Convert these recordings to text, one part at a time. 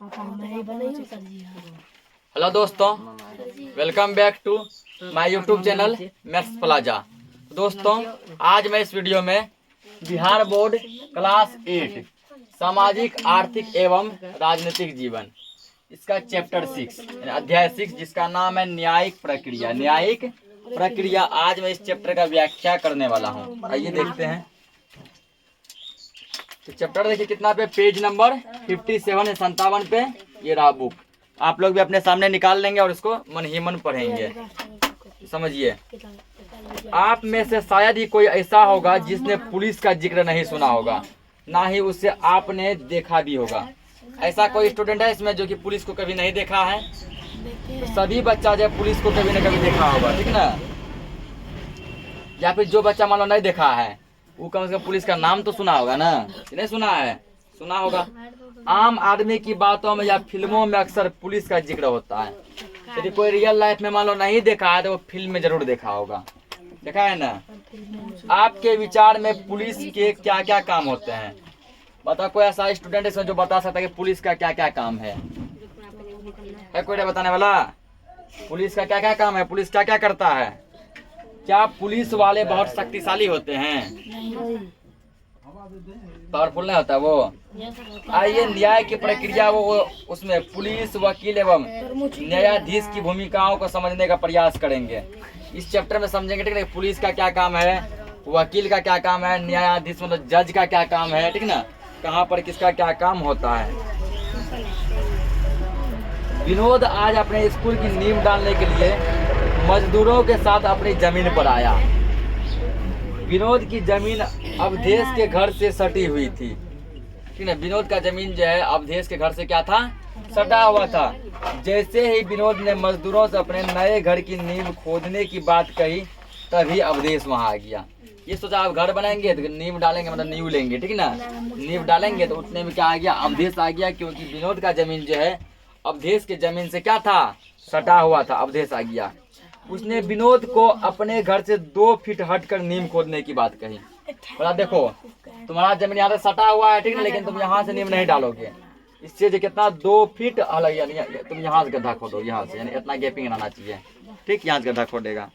Hello दोस्तों, welcome back to my YouTube channel Maths Plaza. दोस्तों, आज मैं इस वीडियो में बिहार बोर्ड क्लास 8 सामाजिक आर्थिक एवं राजनीतिक जीवन इसका चैप्टर 6 अध्याय 6 जिसका नाम है न्यायिक प्रक्रिया। न्यायिक प्रक्रिया आज मैं इस चैप्टर का व्याख्या करने वाला हूँ। आइए देखते हैं। तो चैप्टर देखिए कितना पे, पेज नंबर 57 है, 57 पे ये रहा बुक। आप लोग भी अपने सामने निकाल लेंगे और इसको मन ही मन पढ़ेंगे। समझिए, आप में से शायद ही कोई ऐसा होगा जिसने पुलिस का जिक्र नहीं सुना होगा, ना ही उसे आपने देखा भी होगा। ऐसा कोई स्टूडेंट है इसमें जो कि पुलिस को कभी नहीं देखा है? तो सभी बच्चा जो पुलिस को कभी न कभी देखा होगा, ठीक ना। या फिर जो बच्चा मान लो नहीं देखा है वो कम से कम पुलिस का नाम तो सुना होगा ना। नहीं सुना है? सुना होगा। आम आदमी की बातों में या फिल्मों में अक्सर पुलिस का जिक्र होता है। यदि कोई रियल लाइफ में मान लो नहीं देखा है तो वो फिल्म में जरूर देखा होगा। देखा है ना। आपके विचार में पुलिस के क्या क्या काम होते हैं? बता, कोई ऐसा स्टूडेंट इसमें जो बता सकता है कि पुलिस का क्या क्या काम है कोई बताने वाला? पुलिस का क्या क्या काम है? पुलिस क्या क्या करता है? क्या पुलिस वाले बहुत शक्तिशाली होते हैं? पावरफुल नहीं होता वो? आइए, न्याय की प्रक्रिया वो उसमें पुलिस, वकील एवं न्यायाधीश की भूमिकाओं को समझने का प्रयास करेंगे। इस चैप्टर में समझेंगे, ठीक है। पुलिस का क्या काम है, वकील का क्या काम है, न्यायाधीश मतलब जज का क्या काम है, ठीक ना। कहाँ पर किसका क्या काम होता है। विनोद आज अपने स्कूल की नींव डालने के लिए मजदूरों के साथ अपनी जमीन पर आया। विनोद की जमीन अवधेश के घर से सटी हुई थी, ठीक है। विनोद का जमीन जो है अवधेश के घर से क्या था? सटा हुआ था। जैसे ही विनोद ने मजदूरों से अपने नए घर की नींव खोदने की बात कही तभी अवधेश वहां आ गया। ये सोचा आप घर बनाएंगे तो नींव डालेंगे, मतलब नींव लेंगे, ठीक है ना। नींव डालेंगे तो उतने में क्या आ गया? अवधेश आ गया, क्योंकि विनोद का जमीन जो है अवधेश के जमीन से क्या था? सटा हुआ था। अवधेश आ गया। उसने विनोद को अपने घर से 2 फीट हटकर नींव खोदने की बात कही। बोला, देखो तुम्हारा जमीन यहाँ से सटा हुआ है, ठीक है, लेकिन तुम यहाँ से नींव नहीं डालोगे। इससे जो कितना 2 फीट अलग, यानी तुम यहाँ से गड्ढा खोदो, यहाँ से, यानी इतना गैपिंग रहना चाहिए, ठीक। यहाँ से गड्ढा खोदेगा।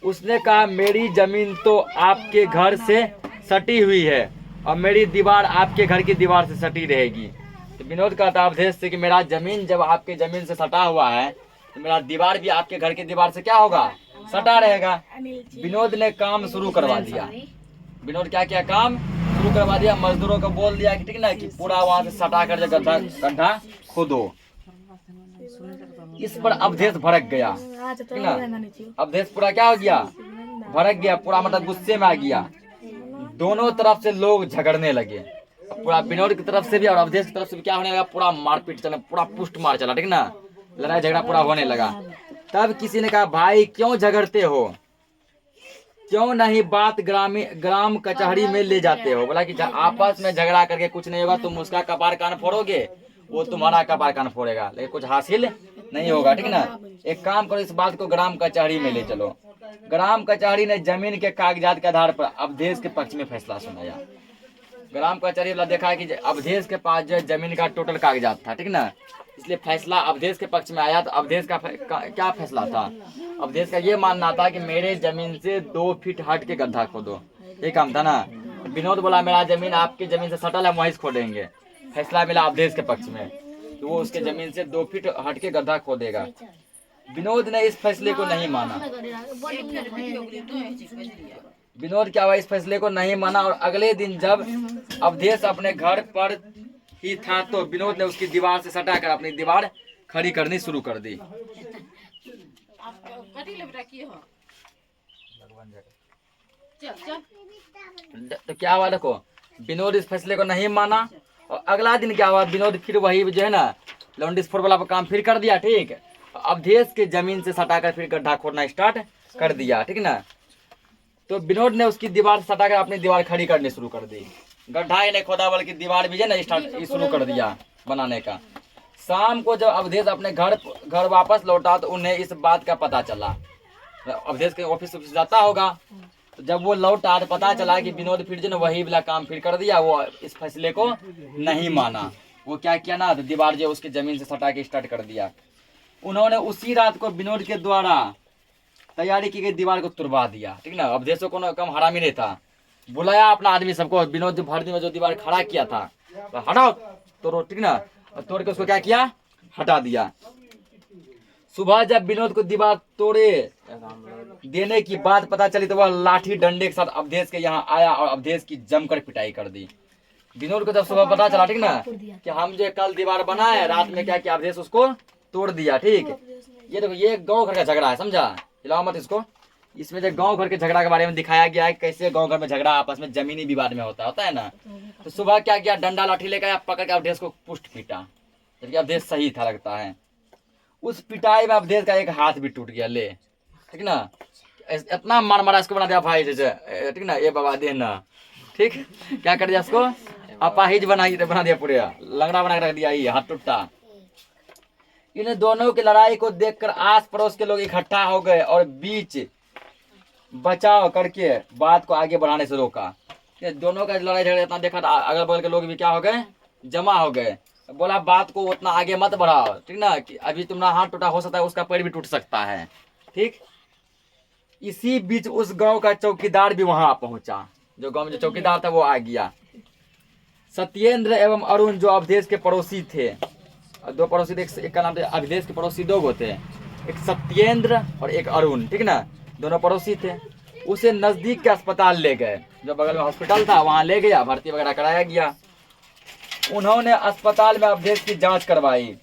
उसने कहा, मेरी जमीन तो आपके घर से सटी हुई है और मेरी दीवार आपके घर की दीवार से सटी रहेगी। तो विनोद कहता अवधेश से कि मेरा जमीन जब आपके जमीन से सटा हुआ है तो मेरा दीवार भी आपके घर की दीवार से क्या होगा? सटा रहेगा। विनोद ने काम शुरू करवा दिया। विनोद क्या किया? काम शुरू करवा दिया। मजदूरों को बोल दिया कि ठीक ना, कि पूरा वहां से सटा कर गड्ढा खोदो। इस पर अवधेश भड़क गया, ठीक ना। अवधेश पूरा क्या हो गया? भड़क गया, पूरा मतलब गुस्से में आ गया। दोनों तरफ से लोग झगड़ने लगे, पूरा विनोद की तरफ से भी और अवधेश की तरफ से भी क्या होने लगा? पूरा मारपीट चला, पूरा पुष्ट मार चला, ठीक ना। लड़ाई झगड़ा पूरा होने लगा। तब किसी ने कहा, भाई क्यों झगड़ते हो? क्यों नहीं बात ग्राम कचहरी में ले जाते हो? बोला कि आपस में झगड़ा करके कुछ नहीं होगा, तुम उसका कपार कान फोड़ोगे, वो तुम्हारा कपार कान फोड़ेगा, लेकिन कुछ हासिल नहीं होगा, ठीक ना। एक काम करो, इस बात को ग्राम कचहरी में ले चलो। ग्राम कचहरी ने जमीन के कागजात के आधार पर अवधेश के पक्ष में फैसला सुनाया। ग्राम कचहरी वाला देखा कि अवधेश के पास जो जमीन का टोटल कागजात था, ठीक ना, इसलिए फैसला अवधेश के पक्ष में आया। तो अवधेश का क्या फैसला था? अवधेश का ये मानना था कि मेरे जमीन से 2 फीट हट के गड्ढा खोदो, ये काम था ना। विनोद बोला मेरा जमीन आपकी जमीन से सटल है, वहीं से खोदेंगे। फैसला मिला अवधेश के पक्ष में, तो वो उसके जमीन से 2 फीट हट के गड्ढा खोदेगा। विनोद ने इस फैसले को नहीं माना। विनोद क्या हुआ? इस फैसले को नहीं माना और अगले दिन जब अवधेश अपने घर पर ही था तो विनोद ने उसकी दीवार से सटाकर अपनी दीवार खड़ी करनी शुरू कर दी। तो क्या हुआ? देखो, विनोद इस फैसले को नहीं माना और अगला दिन क्या हुआ? विनोद फिर वही जो है ना लॉन्डिस फोर वाला काम फिर कर दिया, ठीक। अवधेश के जमीन से सटाकर फिर गड्ढा खोदना स्टार्ट कर दिया, ठीक ना। तो विनोद ने उसकी दीवार सटाकर अपनी दीवार खड़ी करनी शुरू कर दी। गड्ढा ही नहीं खोदा बल्कि दीवार भी जो ना स्टार्ट शुरू कर दिया बनाने का। शाम को जब अवधेश अपने घर वापस लौटा तो उन्हें इस बात का पता चला। अवधेश के ऑफिस जाता होगा तो जब वो लौटा तो पता चला कि विनोद फिर जो ना वही वाला काम फिर कर दिया, वो इस फैसले को नहीं माना। वो क्या किया ना, तो दीवार जो उसके जमीन से सटा के स्टार्ट कर दिया। उन्होंने उसी रात को विनोद के द्वारा तैयारी की गई दीवार को तुड़वा दिया, ठीक ना। अवधेश को कोनो कम हरामी नहीं था, बुलाया अपना आदमी सबको, विनोद जो भर्ती में जो दीवार खड़ा किया था तो हटाओ तोड़ो, ठीक ना। तोड़ के उसको क्या किया, हटा दिया। सुबह जब विनोद को दीवार तोड़े देने की बात पता चली तो वह लाठी डंडे के साथ अवधेश के यहाँ आया और अवधेश की जमकर पिटाई कर दी। विनोद को जब सुबह पता चला, ठीक ना, कि हम जो कल दीवार बनाए, रात में क्या किया, अवधेश उसको तोड़ दिया। ठीक, ये देखो ये गांव घर का झगड़ा है, समझा, हिलाओ मत इसको। इसमें जो गांव घर के झगड़ा के बारे में दिखाया गया है, कैसे गांव घर में झगड़ा आपस में जमीनी विवाद में होता है ना। तो सुबह क्या किया, डंडा लाठी लेकर पकड़ के अवधेश को पुष्ट पीटा, जबकि अवधेश सही था लगता है। उस पिटाई में अवधेश का एक हाथ भी टूट गया, ले, ठीक ना। इतना मार मारा इसको, बना दिया भाई जैसे, ठीक ना, ये बाबा देना, ठीक, क्या कर दिया इसको, अपाहिज बना दिया, पूरे लंगड़ा बना के रख दिया, ये हाथ टूटा। इन दोनों की लड़ाई को देखकर आस पड़ोस के लोग इकट्ठा हो गए और बीच बचाव करके बात को आगे बढ़ाने से रोका। दोनों का लड़ाई झगड़ा इतना देखा, अगल बगल के लोग भी क्या हो गए, जमा हो गए। बोला बात को उतना आगे मत बढ़ाओ, ठीक ना, कि अभी तुम्हारा हाथ टूटा, हो सकता है उसका पैर भी टूट सकता है, ठीक। इसी बीच उस गांव का चौकीदार भी वहां पहुंचा, जो गांव में जो चौकीदार था वो आ गया। सत्येंद्र एवं अरुण जो अवधेश के पड़ोसी थे, दो पड़ोसी थे, एक का नाम था अवधेश के पड़ोसी, दो थे, एक सत्येंद्र और एक अरुण, ठीक ना, दोनों पड़ोसी थे। उसे नजदीक के अस्पताल ले गए, जो बगल में हॉस्पिटल था वहां ले गया, भर्ती वगैरह कराया गया। उन्होंने अस्पताल में अवधेश की जांच करवाई।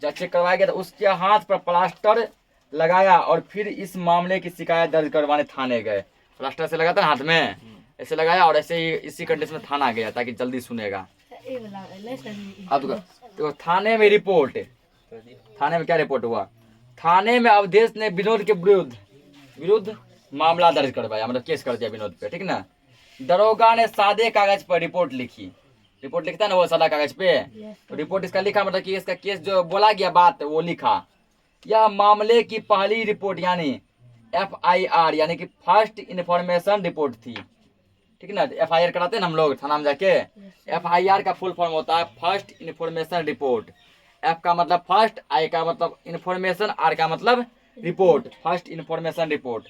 जब चेक करवाया गया तो उसके हाथ पर प्लास्टर लगाया और फिर इस मामले की शिकायत दर्ज करवाने थाने गए। प्लास्टर से लगाता हाथ में, ऐसे लगाया और ऐसे ही इसी कंडीशन में थाना गया ताकि जल्दी सुनेगा। अब तो थाने में रिपोर्ट, थाने में क्या रिपोर्ट हुआ, थाने में अवधेश ने विनोद के विरुद्ध मामला दर्ज करवाया, मतलब केस कर दिया विनोद पे, ठीक ना। दरोगा ने सादे कागज पर रिपोर्ट लिखी, रिपोर्ट लिखता है ना वो सादा कागज पे, तो रिपोर्ट इसका लिखा, मतलब कि इसका केस जो बोला गया बात वो लिखा। यह मामले की पहली रिपोर्ट यानी FIR यानी कि फर्स्ट इन्फॉर्मेशन रिपोर्ट थी, ठीक ना। FIR कराते हैं ना हम लोग थाना में जाके, FIR का फुल फॉर्म होता है फर्स्ट इन्फॉर्मेशन रिपोर्ट। F का मतलब फर्स्ट, I का मतलब इन्फॉर्मेशन, R का मतलब रिपोर्ट, फर्स्ट इन्फॉर्मेशन रिपोर्ट,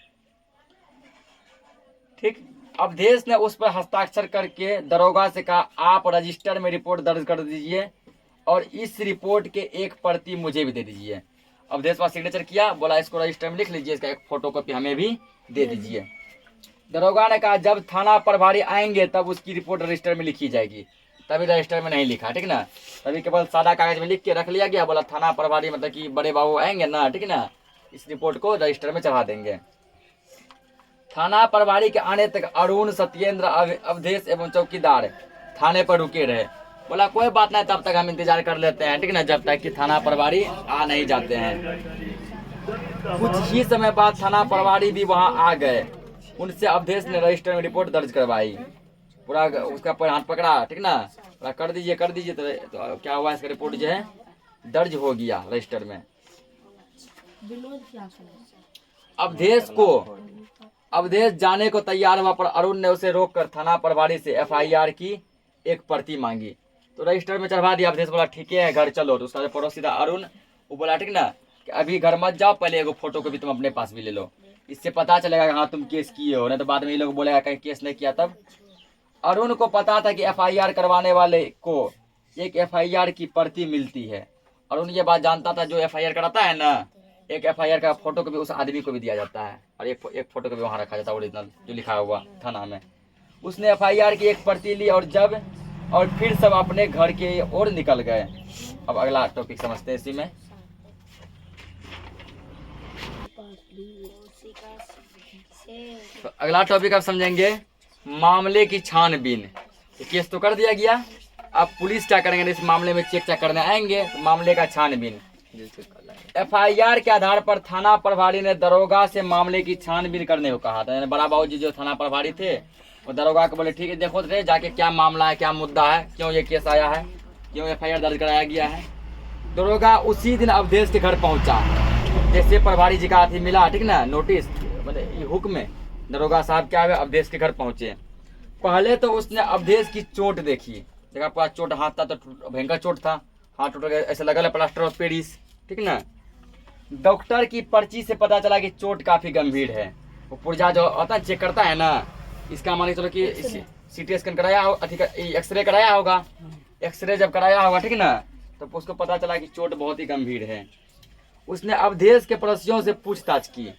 ठीक। अवधेश ने उस पर हस्ताक्षर करके दरोगा से कहा, आप रजिस्टर में रिपोर्ट दर्ज कर दीजिए और इस रिपोर्ट के एक प्रति मुझे भी दे दीजिए। अवधेश पर सिग्नेचर किया, बोला इसको रजिस्टर में लिख लीजिए, इसका एक फोटोकॉपी हमें भी दे दीजिए। दरोगा ने कहा जब थाना प्रभारी आएंगे तब उसकी रिपोर्ट रजिस्टर में लिखी जाएगी, तभी रजिस्टर में नहीं लिखा, ठीक ना। तभी केवल सादा कागज में लिख के रख लिया गया, बोला थाना प्रभारी मतलब कि बड़े बाबू आएंगे ना, ठीक ना, इस रिपोर्ट को रजिस्टर में चढ़ा देंगे। थाना प्रभारी के आने तक अरुण, सत्येंद्र, अवधेश एवं चौकीदार थाने पर रुके रहे। बोला कोई बात नहीं, तब तक हम इंतजार कर लेते हैं, ठीक ना, जब तक कि थाना प्रभारी आ नहीं जाते हैं। कुछ ही समय बाद थाना प्रभारी भी वहां आ गए। उनसे अवधेश ने रजिस्टर में रिपोर्ट दर्ज करवाई, पूरा उसका हाथ पकड़ा, ठीक ना, पूरा कर दीजिए तो क्या हुआ, इसका रिपोर्ट जो है दर्ज हो गया रजिस्टर में। अवधेश जाने को तैयार हुआ पर अरुण ने उसे रोककर थाना प्रभारी से FIR की एक प्रति मांगी, तो रजिस्टर में चढ़वा दिया। अवधेश बोला ठीक है घर चलो, तो उसका जो पड़ोसी था अरुण, वो बोला ठीक ना कि अभी घर मत जाओ, पहले एगो फोटो को भी तुम अपने पास भी ले लो, इससे पता चलेगा कि हाँ तुम केस किए हो, नहीं तो बाद में ये लोग बोलेगा कहीं केस नहीं किया। तब अरुण को पता था कि FIR करवाने वाले को एक FIR की प्रति मिलती है। अरुण ये बात जानता था, जो FIR कराता है ना, एक FIR का फोटो को भी उस आदमी को भी दिया जाता है और एक फोटो को भी वहाँ रखा जाता है, ओरिजिनल जो लिखा हुआ थाना में। उसने FIR की एक प्रति ली और फिर सब अपने घर के ओर निकल गए। अब अगला टॉपिक समझते हैं इसी में। तो अगला टॉपिक आप समझेंगे मामले की छानबीन। केस तो कर दिया गया, अब पुलिस क्या करेंगे, इस मामले में चेक करने आएंगे, तो मामले का छानबीन। FIR के आधार पर थाना प्रभारी ने दरोगा से मामले की छानबीन करने को कहा था। बड़ा बाबू जी जो थाना प्रभारी थे वो दरोगा को बोले ठीक है देखो रे जाके क्या मामला है, क्या मुद्दा है, क्यों ये केस आया है, क्यों FIR दर्ज कराया गया है। दरोगा उसी दिन अवधेश के घर पहुंचा, जैसे प्रभारी जी का हाथी मिला, ठीक ना, नोटिस मतलब हुक्म दरोगा साहब क्या हुआ, अवधेश के घर पहुंचे। पहले तो उसने अवधेश की चोट देखी, देखा पूरा चोट, हाथ था तो भयंकर चोट था, हाथ टूट गया, ऐसे लगा प्लास्टर ऑफ पेरिस, ठीक ना। डॉक्टर की पर्ची से पता चला कि चोट काफी गंभीर है। वो पुर्जा जो होता है चेक करता है ना, इसका मान के चलो कि सीटी स्कैन कराया हो, एक्सरे कराया होगा, एक्सरे जब कराया होगा, ठीक ना, तो उसको पता चला कि चोट बहुत ही गंभीर है। उसने अवधेश के पड़ोसियों से पूछताछ की।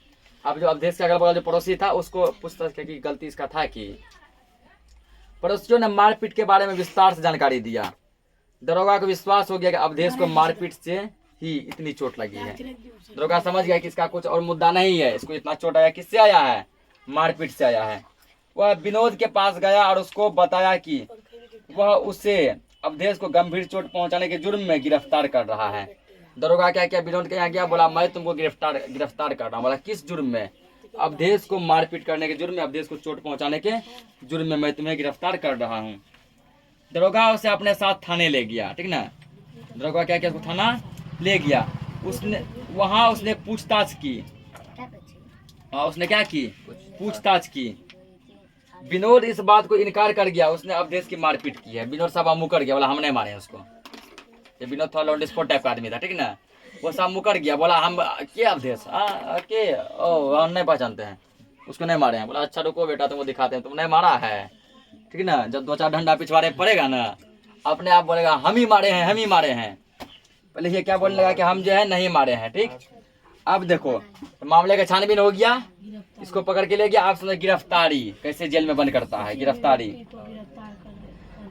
अब जो अवधेश के अगल बगल जो पड़ोसी था उसको पूछताछ की गलती इसका था कि पड़ोसियों ने मारपीट के बारे में विस्तार से जानकारी दिया। दरोगा को विश्वास हो गया कि अवधेश को मारपीट से ही इतनी चोट लगी है। दरोगा समझ गया कि इसका कुछ और मुद्दा नहीं है, इसको इतना चोट आया किससे आया है, मारपीट से आया है। वह विनोद के पास गया और उसको बताया कि वह उसे अवधेश को गंभीर चोट पहुंचाने के जुर्म में गिरफ्तार कर रहा है। दरोगा क्या किया, विनोद के यहाँ गया, बोला मैं तुमको गिरफ्तार कर रहा हूँ। बोला किस जुर्म में, अवधेश को मारपीट करने के जुर्म में, अवधेश को चोट पहुंचाने के जुर्म में मैं तुम्हें गिरफ्तार कर रहा हूँ। दरोगा उसे अपने साथ थाने ले गया, ठीक ना। दरोगा क्या किया, उसको थाना ले गया। उसने वहाँ उसने पूछताछ की, उसने क्या की, पूछताछ की। विनोद इस बात को इनकार कर गया, उसने अवधेश की मारपीट की है। विनोद साहब मुकर गया, बोला हम नहीं मारे उसको। ये विनोद थोड़ा ऑन स्पॉट टाइप का आदमी था, ठीक ना। वो साहब मुकर गया, बोला हम के अवधेश के हम नहीं पहचानते हैं, उसको नहीं मारे हैं। बोला अच्छा रुको बेटा तुमको दिखाते हैं, तुम नहीं मारा है, ठीक ना। जब 2-4 डंडा पिछवाड़े पड़ेगा ना, अपने आप बोलेगा हम ही मारे हैं, हम ही मारे हैं। पहले ये क्या बोलने लगा कि हम जो है नहीं मारे हैं, ठीक। अब देखो तो मामले का छानबीन हो गया, इसको पकड़ के ले गया। आप समझ गिरफ्तारी कैसे जेल में बंद करता है। गिरफ्तारी,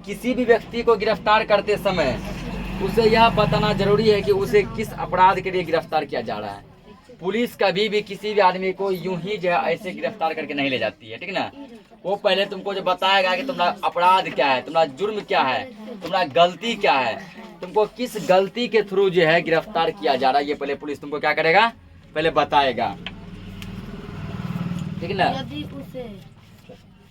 किसी भी व्यक्ति को गिरफ्तार करते समय उसे यह बताना जरूरी है कि उसे किस अपराध के लिए गिरफ्तार किया जा रहा है। पुलिस कभी भी किसी भी आदमी को यूं ही जो है ऐसे गिरफ्तार करके नहीं ले जाती है, ठीक ना। वो पहले तुमको जो बताएगा कि तुम्हारा अपराध क्या है, तुम्हारा जुर्म क्या है, तुम्हारा गलती क्या है, तुमको किस गलती के थ्रू जो है गिरफ्तार किया जा रहा है, ये पहले पुलिस तुमको क्या करेगा, पहले बताएगा, ठीक ना।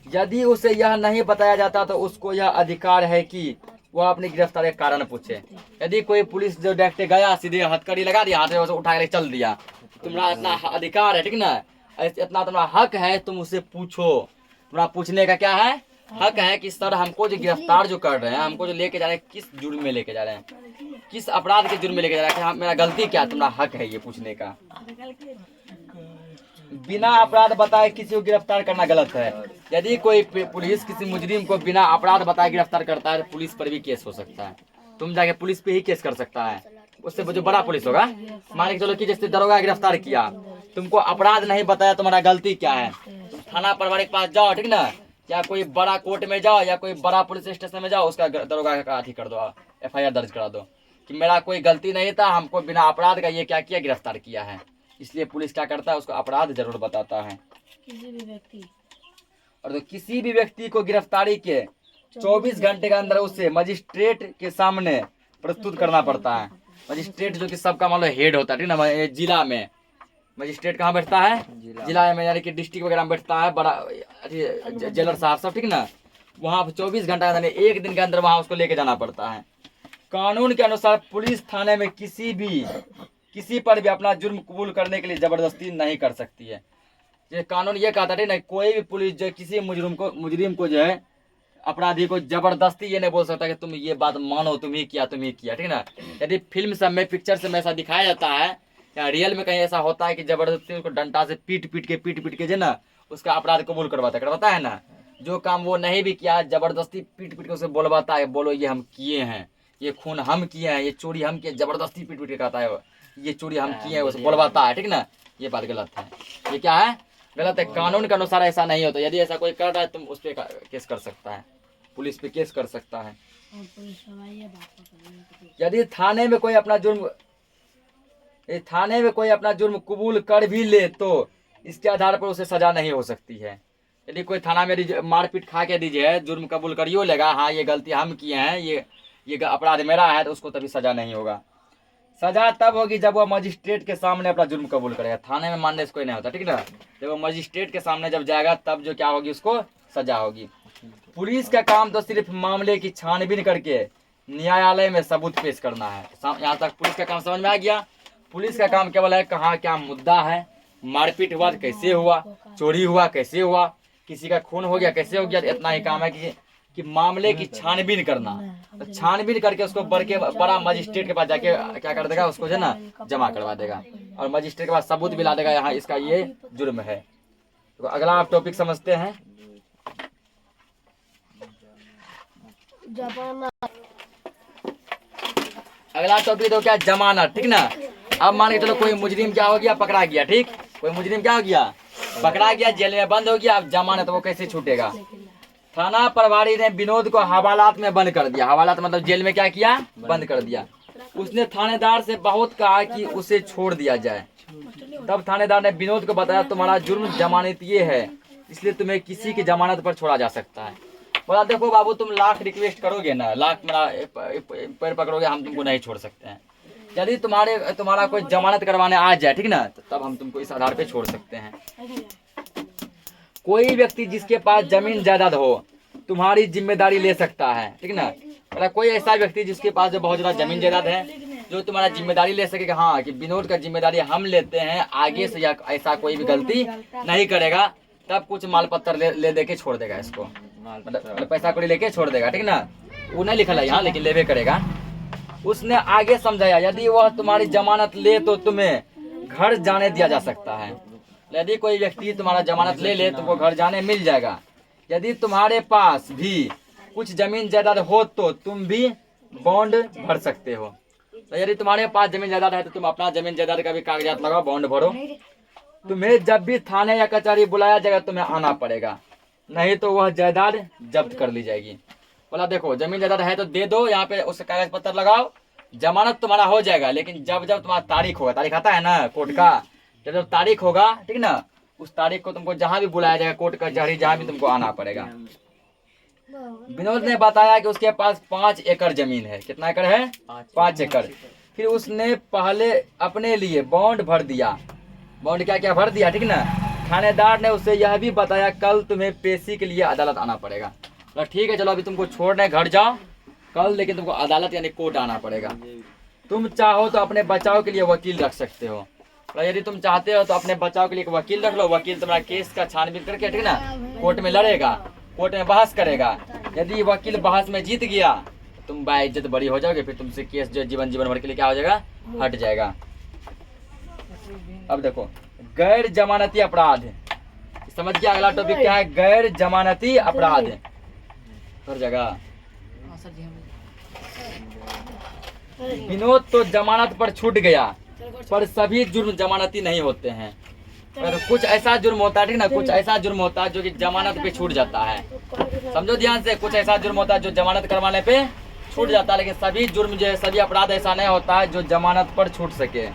यदि उसे यह नहीं बताया जाता तो उसको यह अधिकार है कि वह अपनी गिरफ्तारी का कारण पूछे। यदि कोई पुलिस जो डायरेक्ट गया सीधे हथकड़ी लगा दिया, हाथ में उठा के चल दिया, तुम्हारा इतना अधिकार है, ठीक ना, इतना तुम्हारा हक है, तुम उसे पूछो। तुम्हारा पूछने का क्या है, हक है कि सर हमको जो गिरफ्तार जो कर रहे हैं, हमको जो लेके जा रहे हैं, किस जुर्म में लेके जा रहे हैं, किस अपराध के जुर्म में लेके जा रहे हैं, मेरा गलती क्या है, तुम्हारा हक है ये पूछने का। बिना अपराध बताए किसी को गिरफ्तार करना गलत है। यदि कोई पुलिस किसी मुजरिम को बिना अपराध बताए गिरफ्तार करता है, पुलिस पर भी केस हो सकता है। तुम जाके पुलिस पे ही केस कर सकता है, उससे जो बड़ा पुलिस होगा। मान के चलो कि जैसे दरोगा गिरफ्तार किया, तुमको अपराध नहीं बताया, तुम्हारा गलती क्या है, तुम थाना प्रभारी के पास जाओ, ठीक ना, या कोई बड़ा कोर्ट में जाओ या कोई बड़ा पुलिस स्टेशन में जाओ, उसका दरोगा का अथी कर दो, FIR दर्ज करा दो कि मेरा कोई गलती नहीं था, हमको बिना अपराध का ये क्या किया, गिरफ्तार किया है। इसलिए पुलिस क्या करता है, उसको अपराध जरूर बताता है। किसी भी व्यक्ति और तो किसी भी व्यक्ति को गिरफ्तारी के 24 घंटे के अंदर उसे मजिस्ट्रेट के सामने प्रस्तुत करना पड़ता है। मजिस्ट्रेट जो कि सबका मान लो हेड होता है, ठीक ना। जिला में मजिस्ट्रेट कहाँ बैठता है, जिला में, यानी कि डिस्ट्रिक्ट वगैरह में बैठता है बड़ा जेलर साहब सब, ठीक ना। वहाँ 24 घंटा के अंदर, 1 दिन के अंदर वहाँ उसको लेके जाना पड़ता है। कानून के अनुसार पुलिस थाने में किसी पर भी अपना जुर्म कबूल करने के लिए जबरदस्ती नहीं कर सकती है। ये कानून ये कहता है ना, कोई भी पुलिस जो किसी मुजरिम को जो है, अपराधी को जबरदस्ती ये नहीं बोल सकता कि तुम ये बात मानो, तुम ही किया, ठीक ना। यदि फिल्म सब में, पिक्चर से ऐसा दिखाया जाता है या रियल में कहीं ऐसा होता है कि जबरदस्ती उसको डंडा से पीट पीट के जो ना उसका अपराध कबूल करवाता है ना। जो काम वो नहीं भी किया, जबरदस्ती पीट के उसे बोलवाता है, बोलो ये हम किए हैं, ये खून हम किए हैं, ये चोरी हम किए, जबरदस्ती पीट के कहता है ये चोरी हम किए हैं, उसे बोलवाता है, ठीक ना। ये बात गलत है, ये क्या है, गलत है। कानून के अनुसार ऐसा नहीं होता। यदि ऐसा कोई कर रहा है, तुम उस पर केस कर सकता है, पुलिस पे केस कर सकता है। यदि थाने में कोई अपना जुर्म कबूल कर भी ले तो इसके आधार पर उसे सजा नहीं हो सकती है। यदि कोई थाना में मारपीट खा के दीजिए, जुर्म कबूल करियो लेगा, हाँ ये गलती हम किए हैं, ये अपराध मेरा है, तो उसको तभी सजा नहीं होगा। सजा तब होगी जब वो मजिस्ट्रेट के सामने अपना जुर्म कबूल करेगा। थाने में मानने से कोई नहीं होता, ठीक ना। जब वो मजिस्ट्रेट के सामने जब जाएगा तब जो क्या होगी, उसको सजा होगी। पुलिस का काम तो सिर्फ मामले की छानबीन करके न्यायालय में सबूत पेश करना है। यहाँ तक पुलिस का काम समझ में आ गया। पुलिस का काम केवल है कहाँ क्या मुद्दा है, मारपीट हुआ तो कैसे हुआ, चोरी हुआ कैसे हुआ, किसी का खून हो गया कैसे हो गया। इतना ही काम है कि मामले की छानबीन करना। तो छानबीन करके उसको बड़ा मजिस्ट्रेट के पास जाके क्या कर देगा, उसको जो है ना जमा करवा देगा, और मजिस्ट्रेट के पास सबूत भी ला देगा, यहाँ इसका ये जुर्म है। तो अगला आप टॉपिक समझते हैं। अगला टॉपिक तो क्या, जमानत, ठीक ना। अब मान के चलो कोई मुजरिम क्या हो गया, पकड़ा गया, ठीक, कोई मुजरिम क्या हो गया, पकड़ा गया, जेल में बंद हो गया। अब जमानत वो कैसे छूटेगा। थाना प्रभारी ने विनोद को हवालात में बंद कर दिया। हवालात मतलब जेल में क्या किया, बंद कर दिया। उसने थानेदार से बहुत कहा कि उसे छोड़ दिया जाए। तब थानेदार ने विनोद को बताया, तुम्हारा जुर्म जमानतीय है, इसलिए तुम्हें किसी की जमानत पर छोड़ा जा सकता है। बोला देखो बाबू, तुम लाख रिक्वेस्ट करोगे ना, लाख मेरा पैर पकड़ोगे, हम तुमको नहीं छोड़ सकते हैं। यदि तुम्हारा कोई जमानत करवाने आ जाए, ठीक ना, तो तब हम तुमको इस आधार पे छोड़ सकते हैं। कोई व्यक्ति जिसके पास जमीन जायदाद हो तुम्हारी जिम्मेदारी ले सकता है, ठीक ना। मतलब कोई ऐसा व्यक्ति जिसके पास जो बहुत ज्यादा जमीन जायदाद है, जो तुम्हारा जिम्मेदारी ले सके कि हाँ कि विनोद का जिम्मेदारी हम लेते हैं, आगे से या ऐसा कोई भी गलती नहीं करेगा, तब कुछ माल पत्थर ले दे के छोड़ देगा इसको, मतलब पैसा कौड़ी लेके छोड़ देगा, ठीक ना। वो नहीं लिखा है यहाँ, लेकिन लेवे करेगा। उसने आगे समझाया, यदि वह तुम्हारी जमानत ले तो तुम्हें घर जाने दिया जा सकता है। यदि कोई व्यक्ति तुम्हारा जमानत ले तो वो घर जाने मिल जाएगा। यदि तुम्हारे पास भी कुछ जमीन जायदाद हो तो तुम भी बॉन्ड भर सकते हो। तो यदि तुम्हारे पास जमीन जायदाद है तो तुम अपना जमीन जायदाद का भी कागजात लगाओ, बॉन्ड भरो। तुम्हें जब भी थाने या कचहरी बुलाया जाएगा तुम्हें आना पड़ेगा, नहीं तो वह जायदाद जब्त कर ली जाएगी। बोला देखो, जमीन जायदाद है तो दे दो, यहाँ पे उसका कागज पत्र लगाओ, जमानत तुम्हारा हो जाएगा। लेकिन जब तुम्हारा तारीख होगा, तारीख आता है ना कोर्ट का, जब तारीख होगा, ठीक ना, उस तारीख को तुमको जहां भी बुलाया जाएगा, कोर्ट कचहरी जहां भी, तुमको आना पड़ेगा। विनोद ने बताया कि उसके पास 5 एकड़ जमीन है। कितना एकड़ है, 5 एकड़। फिर उसने पहले अपने लिए बॉन्ड भर दिया। बॉन्ड क्या क्या भर दिया, ठीक ना। थानेदार ने उसे यह भी बताया, कल तुम्हें पेशी के लिए अदालत आना पड़ेगा। तो ठीक है चलो, अभी तुमको छोड़ने घर जाओ कल, लेकिन तुमको अदालत यानी कोर्ट आना पड़ेगा। तुम चाहो तो अपने बचाव के लिए वकील रख सकते हो। तो यदि तुम चाहते हो तो अपने बचाव के लिए एक वकील रख लो। वकील तुम्हारा केस का छानबीन करके, ठीक ना, कोर्ट में लड़ेगा, कोर्ट में बहस करेगा। यदि वकील बहस में जीत गया तो तुम बाइज्जत बरी हो जाओगे, फिर तुमसे केस जो जीवन भर के लिए क्या हो जाएगा, हट जाएगा। अब देखो, गैर जमानती अपराध, समझ गया। अगला टॉपिक क्या है, गैर जमानती अपराध। हर जगह विनोद तो जमानत पर छूट गया, पर सभी जुर्म जमानती नहीं होते हैं। पर कुछ ऐसा जुर्म होता है, ठीक ना, कुछ ऐसा जुर्म होता है जो कि जमानत पे छूट जाता है। समझो ध्यान से, कुछ ऐसा जुर्म होता है जो जमानत करवाने पे छूट जाता है, लेकिन सभी जुर्म जो है, सभी अपराध ऐसा नहीं होता है जो जमानत पर छूट सके।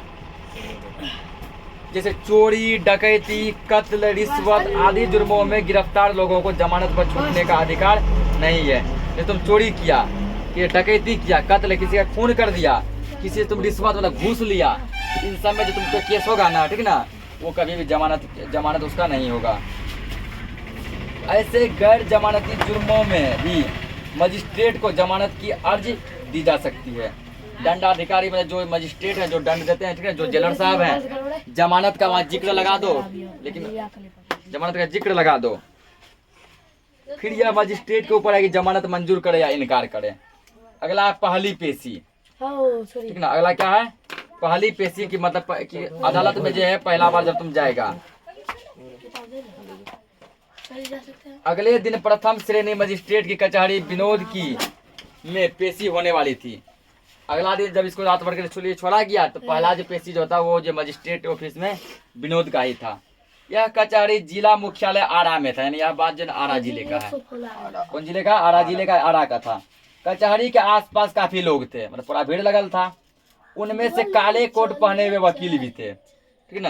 जैसे चोरी, डकैती, कत्ल, रिश्वत आदि जुर्मों में गिरफ्तार लोगों को जमानत पर छूटने का अधिकार नहीं है। जैसे तुम चोरी किया, कि डकैती किया, कत्ल, किसी का खून कर दिया, किसी से तुम रिश्वत मतलब घूस लिया, इन सब में जो तुमको केस होगा ना, ठीक ना, वो कभी भी जमानत उसका नहीं होगा। ऐसे गैर जमानती जुर्मों में भी मजिस्ट्रेट को जमानत की अर्जी दी जा सकती है। दंडाधिकारी मतलब जो मजिस्ट्रेट है, जो दंड देते हैं, ठीक है, जो जेलर साहब हैं, जमानत का वहाँ जिक्र लगा दो, लेकिन जमानत का जिक्र लगा दो, फिर यह मजिस्ट्रेट के ऊपर है कि जमानत मंजूर करे या इनकार करे। अगला पहली पेशी, ठीक ना। अगला क्या है, पहली पेशी की मतलब कि अदालत में जो है पहला बार जब तुम जाएगा। अगले दिन प्रथम श्रेणी मजिस्ट्रेट की कचहरी विनोद की में पेशी होने वाली थी। अगला दिन जब इसको रात भर के लिए छोड़ा गया तो पहला जो पेशी जो था वो जो मजिस्ट्रेट ऑफिस में विनोद का ही था। यह कचहरी जिला मुख्यालय आरा में था, यानी यह बात जो आरा जिले का है। कौन जिले का, आरा जिले का, आरा का था। कचहरी के आसपास काफी लोग थे, मतलब पूरा भीड़ लगल था। उनमें से काले कोट पहने हुए वकील भी थे, ठीक ना।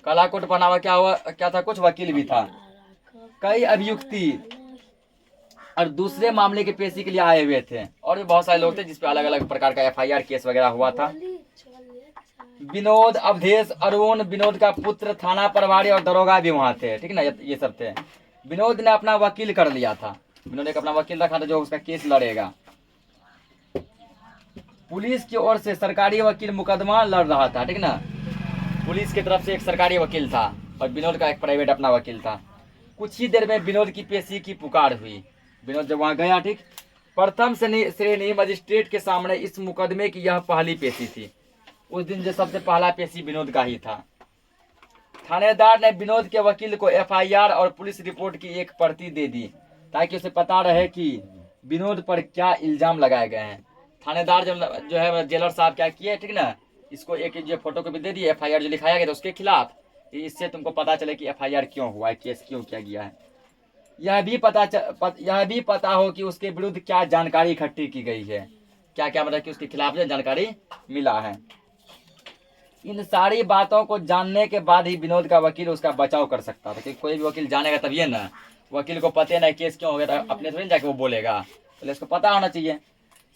काला कोट पहना हुआ क्या था, कुछ वकील भी था। कई अभियुक्ति और दूसरे मामले के पेशी के लिए आए हुए थे, और भी बहुत सारे लोग थे जिसपे अलग अलग प्रकार का FIR केस वगैरह हुआ था। विनोद, अवधेश, अरुण, विनोद का पुत्र, थाना प्रभारी और दरोगा भी वहां थे, ठीक ना, ये सब थे। विनोद ने अपना वकील कर लिया था, विनोद ने अपना वकील रखा था जो उसका केस लड़ेगा। पुलिस की ओर से सरकारी वकील मुकदमा लड़ रहा था, ठीक ना। पुलिस की तरफ से एक सरकारी वकील था और विनोद का एक प्राइवेट अपना वकील था। कुछ ही देर में विनोद की पेशी की पुकार हुई। विनोद जब वहाँ गया, ठीक, प्रथम श्रेणी मजिस्ट्रेट के सामने इस मुकदमे की यह पहली पेशी थी। उस दिन जो सबसे पहला पेशी विनोद का ही था। थानेदार ने विनोद के वकील को एफआईआर और पुलिस रिपोर्ट की एक प्रति दे दी ताकि उसे पता रहे कि विनोद पर क्या इल्जाम लगाए गए हैं। थानेदार जो है जेलर साहब क्या किए, ठीक ना, इसको एक जो फोटो कॉपी दे दी एफआईआर जो लिखाया गया था उसके खिलाफ। इससे तुमको पता चले कि एफआईआर क्यों हुआ है, केस क्यों किया गया है। यह भी पता हो कि उसके विरुद्ध क्या जानकारी इकट्ठी की गई है, क्या क्या मतलब कि उसके खिलाफ जो जानकारी मिला है। इन सारी बातों को जानने के बाद ही विनोद का वकील उसका बचाव कर सकता था, क्योंकि कोई भी वकील जानेगा तभी है ना। वकील को पता नहीं केस क्यों हो गया, अपने थोड़ी जाके वो बोलेगा, तो इसको पता होना चाहिए।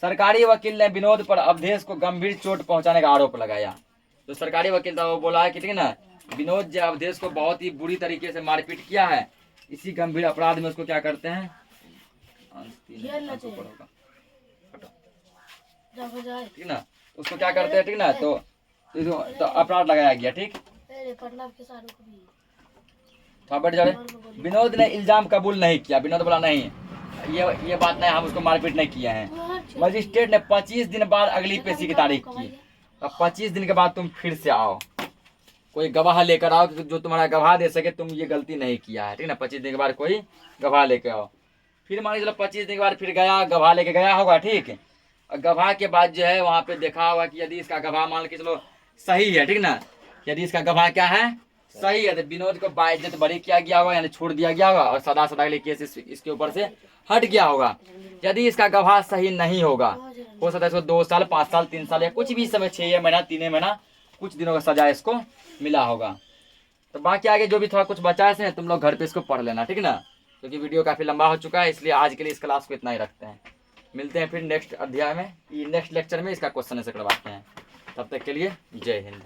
सरकारी वकील ने विनोद पर अवधेश को गंभीर चोट पहुंचाने का आरोप लगाया। जो सरकारी वकील था वो बोला है कि ठीक है ना, विनोद जो अवधेश को बहुत ही बुरी तरीके से मारपीट किया है, इसी गंभीर अपराध में उसको क्या करते हैं, ठीक ना, उसको क्या करते हैं, ठीक ना, तो अपराध लगाया गया। ठीक, बैठ जा रहे। विनोद ने इल्जाम कबूल नहीं किया। विनोद बोला नहीं, ये बात नहीं, हम उसको मारपीट नहीं किए हैं। मजिस्ट्रेट ने 25 दिन बाद अगली पेशी की तारीख की। अब 25 दिन के बाद तुम फिर से आओ, कोई गवाह लेकर आओ जो तुम्हारा गवाह दे सके तुम ये गलती नहीं किया है, ठीक ना। 25 दिन के बाद कोई गवाह लेकर आओ। फिर मान चलो 25 दिन के बाद फिर गया, गवाह लेके गया होगा, ठीक। और गवाह के बाद जो है वहाँ पे देखा होगा कि यदि इसका गवाह मान के चलो सही है, ठीक ना, यदि इसका गवाह क्या है, सही है, तो विनोद को बाइज्जत बरी किया गया होगा, यानी छोड़ दिया गया होगा और सदा सदा के लिए केस इसके ऊपर से हट गया होगा। यदि इसका गवाह सही नहीं होगा, हो सकता है इसको 2 साल 5 साल 3 साल या कुछ भी समय 6 महीना 3 महीना कुछ दिनों का सजा इसको मिला होगा। तो बाकी आगे जो भी थोड़ा कुछ बचा है तुम लोग घर पे इसको पढ़ लेना, ठीक ना, क्योंकि वीडियो काफी लंबा हो चुका है, इसलिए आज के लिए इस क्लास को इतना ही रखते हैं। मिलते हैं फिर नेक्स्ट अध्याय में, नेक्स्ट लेक्चर में इसका क्वेश्चन आंसर करवाते हैं। तब तक के लिए जय हिंद।